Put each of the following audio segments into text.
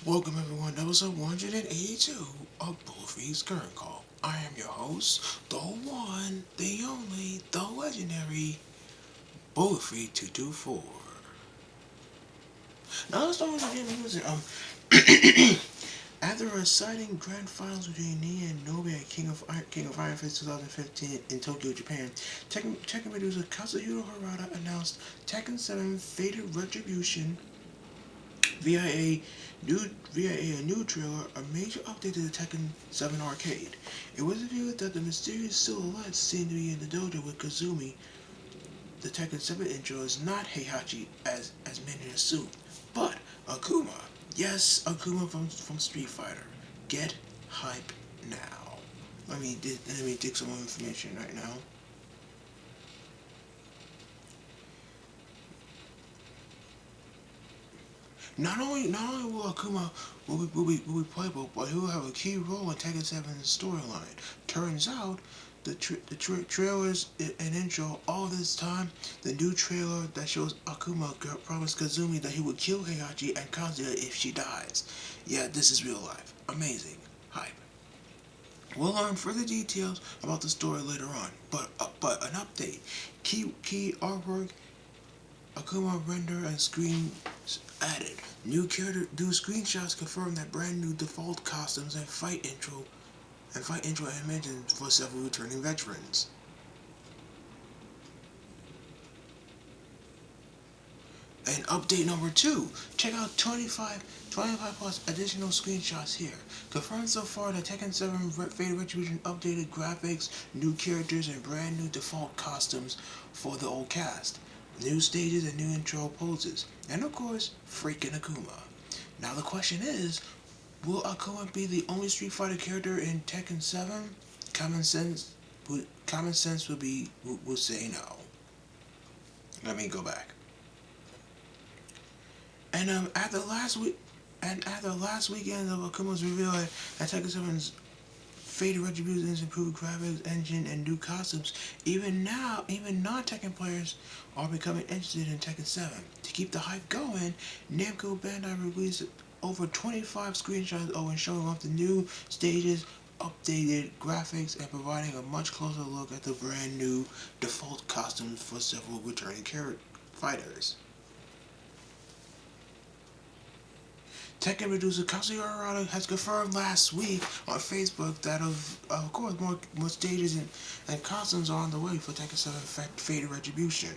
Welcome everyone to episode 182 of Bulletfreak's Current Call. I am your host, the one, the only, the legendary Bulletfreak 224. Now let's start with the music. After a exciting grand finals between Nia and Nobi at King of Iron Fist 2015 in Tokyo, Japan, Tekken producer Kazuhiro Harada announced Tekken 7 Fated Retribution via a new trailer, a major update to the Tekken 7 arcade. It was revealed that the mysterious silhouette seen to be in the dojo with Kazumi, the Tekken 7 intro, is not Heihachi as many assume, but Akuma. Yes, Akuma from Street Fighter. Get hype now. Let me dig some more information right now. Not only will Akuma will be playable, but he will have a key role in Tekken 7's storyline. Turns out, the trailers and intro all this time, the new trailer that shows Akuma promised Kazumi that he would kill Heihachi and Kazuya if she dies. Yeah, this is real life. Amazing. Hype. We'll learn further details about the story later on, but an update. Key artwork, Akuma render and screen added. New screenshots confirm that brand new default costumes and fight intro animations for several returning veterans. And update number 2. Check out 25 plus additional screenshots here. Confirmed so far that Tekken 7 Fated Retribution updated graphics, new characters, and brand new default costumes for the old cast. New stages and new intro poses. And of course, freaking Akuma. Now the question is, will Akuma be the only Street Fighter character in Tekken 7? Common sense will say no. Let me go back. And after last weekend of Akuma's reveal at Tekken 7's Fated Retribution's improved graphics engine and new costumes, even non-Tekken players are becoming interested in Tekken 7. To keep the hype going, Namco Bandai released over 25 screenshots showing off the new stages, updated graphics, and providing a much closer look at the brand new default costumes for several returning fighters. Tekken producer Kazuhiro Harada has confirmed last week on Facebook that of course more stages and costumes are on the way for Tekken 7 Fated Retribution.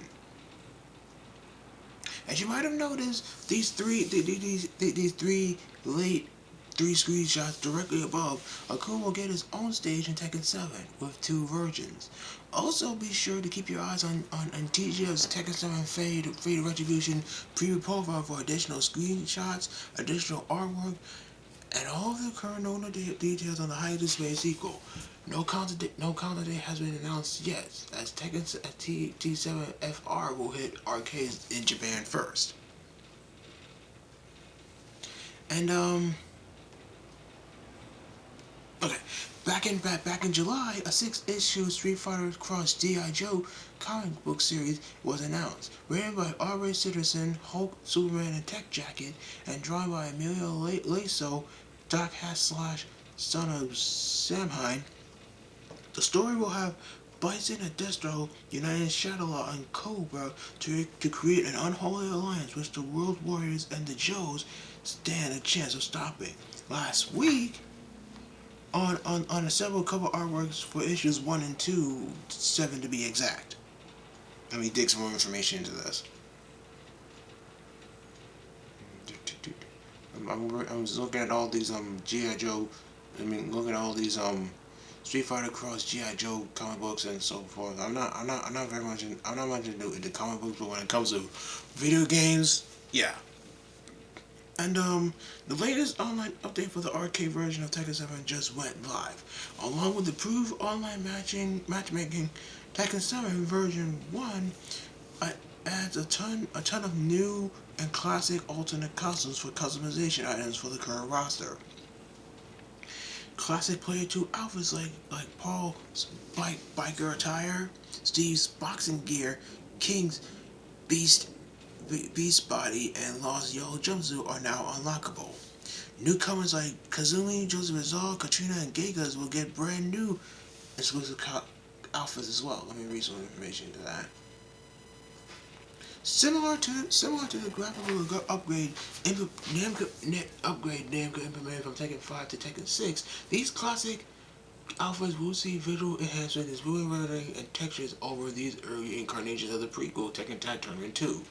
As you might have noticed, these three screenshots directly above, Akuma will get his own stage in Tekken 7 with 2 versions. Also, be sure to keep your eyes on TGF's Tekken 7 Fated Retribution preview profile for additional screenshots, additional artwork, and all of the current known details on the highly anticipated sequel. No counter date has been announced yet, as Tekken T7 FR will hit arcades in Japan first. And okay, back in July, a 6-issue Street Fighter Cross G.I. Joe comic book series was announced, written by R.A. Citizen, Hulk, Superman, and Tech Jacket, and drawn by Emilio Laso, Doc Hass / son of Samhain. The story will have Bison and Destro uniting Shadowlaw and Cobra to create an unholy alliance which the World Warriors and the Joes stand a chance of stopping. Last week, on several cover artworks for issues 1 and 2, 7 to be exact. Let me dig some more information into this. I'm just looking at all these G.I. Joe. Looking at all these Street Fighter Cross G.I. Joe comic books and so forth. I'm not much into comic books, but when it comes to video games, yeah. And the latest online update for the arcade version of Tekken 7 just went live. Along with improved online matchmaking, Tekken 7 version 1 adds a ton of new and classic alternate costumes for customization items for the current roster. Classic Player 2 outfits like Paul's biker attire, Steve's boxing gear, King's beast body, and Law's yellow jumpsuit are now unlockable. Newcomers like Kazumi, Joseph Azar, Katrina, and Gigas will get brand new exclusive outfits as well. Let me read some information to that. Similar to the graphical upgrade Namco implemented from Tekken 5 to Tekken 6, these classic outfits will see visual enhancements, moving rendering, and textures over these early incarnations of the prequel Tekken Tag Tournament 2.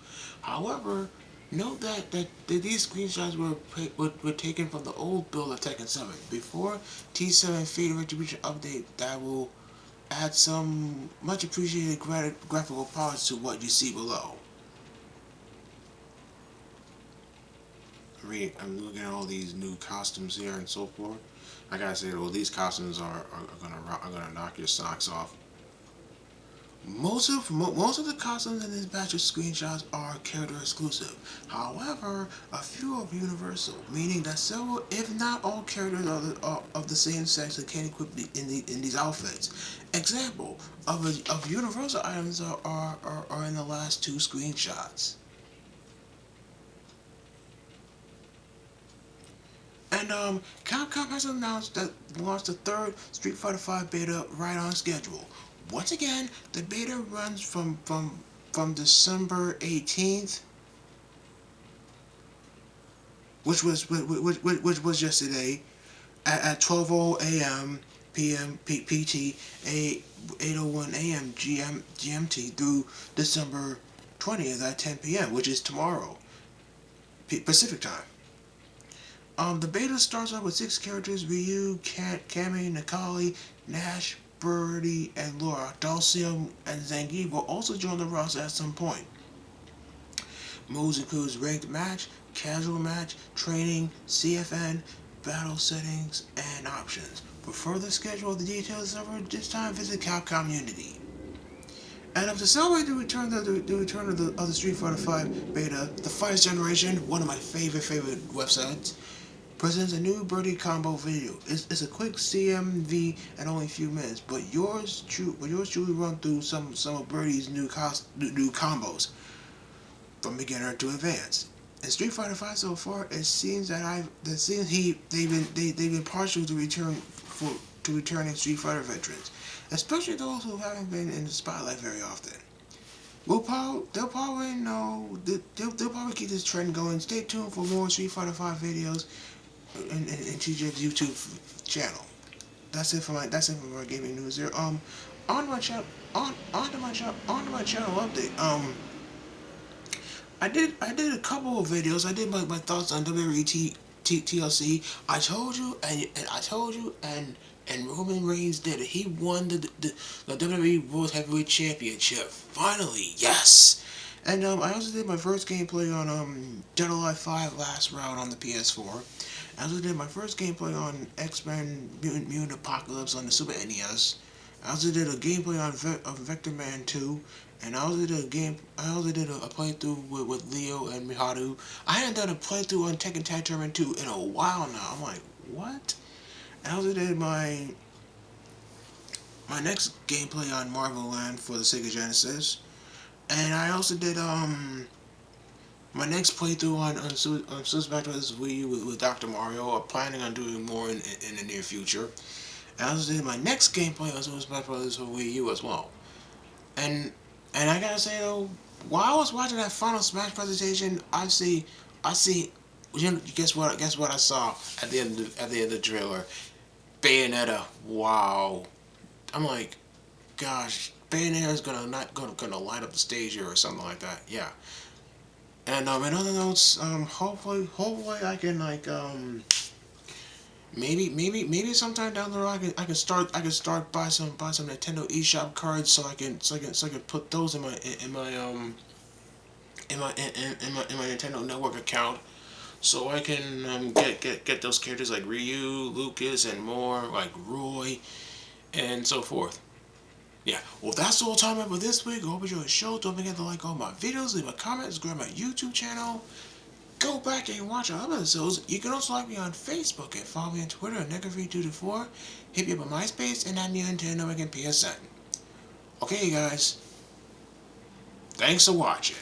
However, note that these screenshots were taken from the old build of Tekken 7 before T7 Fate Retribution update that will add some much appreciated graphical parts to what you see below. I'm looking at all these new costumes here and so forth. I gotta say, well, these costumes are gonna knock your socks off. Most of the costumes in this batch of screenshots are character exclusive. However, a few are universal, meaning that several, if not all, characters of the same sex can equip in these outfits. Example of universal items are in the last two screenshots. And Capcom has announced that launched the third Street Fighter V beta right on schedule. Once again, the beta runs from December 18th, which was yesterday, at 12:00 a.m. p.m. PT 8:01 a.m. GMT through December 20th at 10 p.m., which is tomorrow Pacific time. The beta starts off with 6 characters: Ryu, Kami, Nakali, Nash, Birdie, and Laura. Dulcium and Zangief will also join the roster at some point. Moves includes ranked match, casual match, training, CFN, battle settings, and options. For further schedule of the details over this time, visit Capcom Unity. And to celebrate the return of the Street Fighter V beta, the Fighters Generation, one of my favorite websites, presents a new Birdie combo video. It's a quick CMV and only a few minutes, but yours truly run through some of Birdie's new combos from beginner to advanced. In Street Fighter V so far, it seems they've been partial to returning Street Fighter veterans, especially those who haven't been in the spotlight very often. They'll probably keep this trend going. Stay tuned for more Street Fighter V videos in TJ's YouTube channel. That's it for my gaming news here. On to my channel update. I did a couple of videos. I did my thoughts on WWE TLC. I told you and Roman Reigns did it. He won the WWE World Heavyweight Championship. Finally, yes. And I also did my first gameplay on Dead or Alive 5 last round on the PS4. I also did my first gameplay on X-Men Mutant Apocalypse on the Super NES. I also did a gameplay on Vector Man 2, and I also did a playthrough with Leo and Miharu. I hadn't done a playthrough on Tekken Tag Tournament 2 in a while now. I'm like, what? I also did my next gameplay on Marvel Land for the Sega Genesis, and I also did my next playthrough on Super Smash Bros. Wii U with Dr. Mario. I'm planning on doing more in the near future. And I also did my next gameplay on Super Smash Bros. For Wii U as well. And I gotta say though, while I was watching that final Smash presentation, I see, you know, guess what I saw at the end of the trailer? Bayonetta. Wow. I'm like, gosh, Bayonetta's gonna light up the stage here or something like that. Yeah. And in other notes, hopefully I can maybe sometime down the road I can start buy some Nintendo eShop cards so I can put those in my Nintendo Network account, so I can get those characters like Ryu, Lucas, and more, like Roy, and so forth. Yeah, well, that's all time I have for this week. I hope you enjoyed the show. Don't forget to like all my videos, leave a comment, subscribe to my YouTube channel. Go back and watch our other episodes. You can also like me on Facebook and follow me on Twitter at Negafree224. Hit me up on MySpace and on Nintendo and PSN. Okay, guys. Thanks for watching.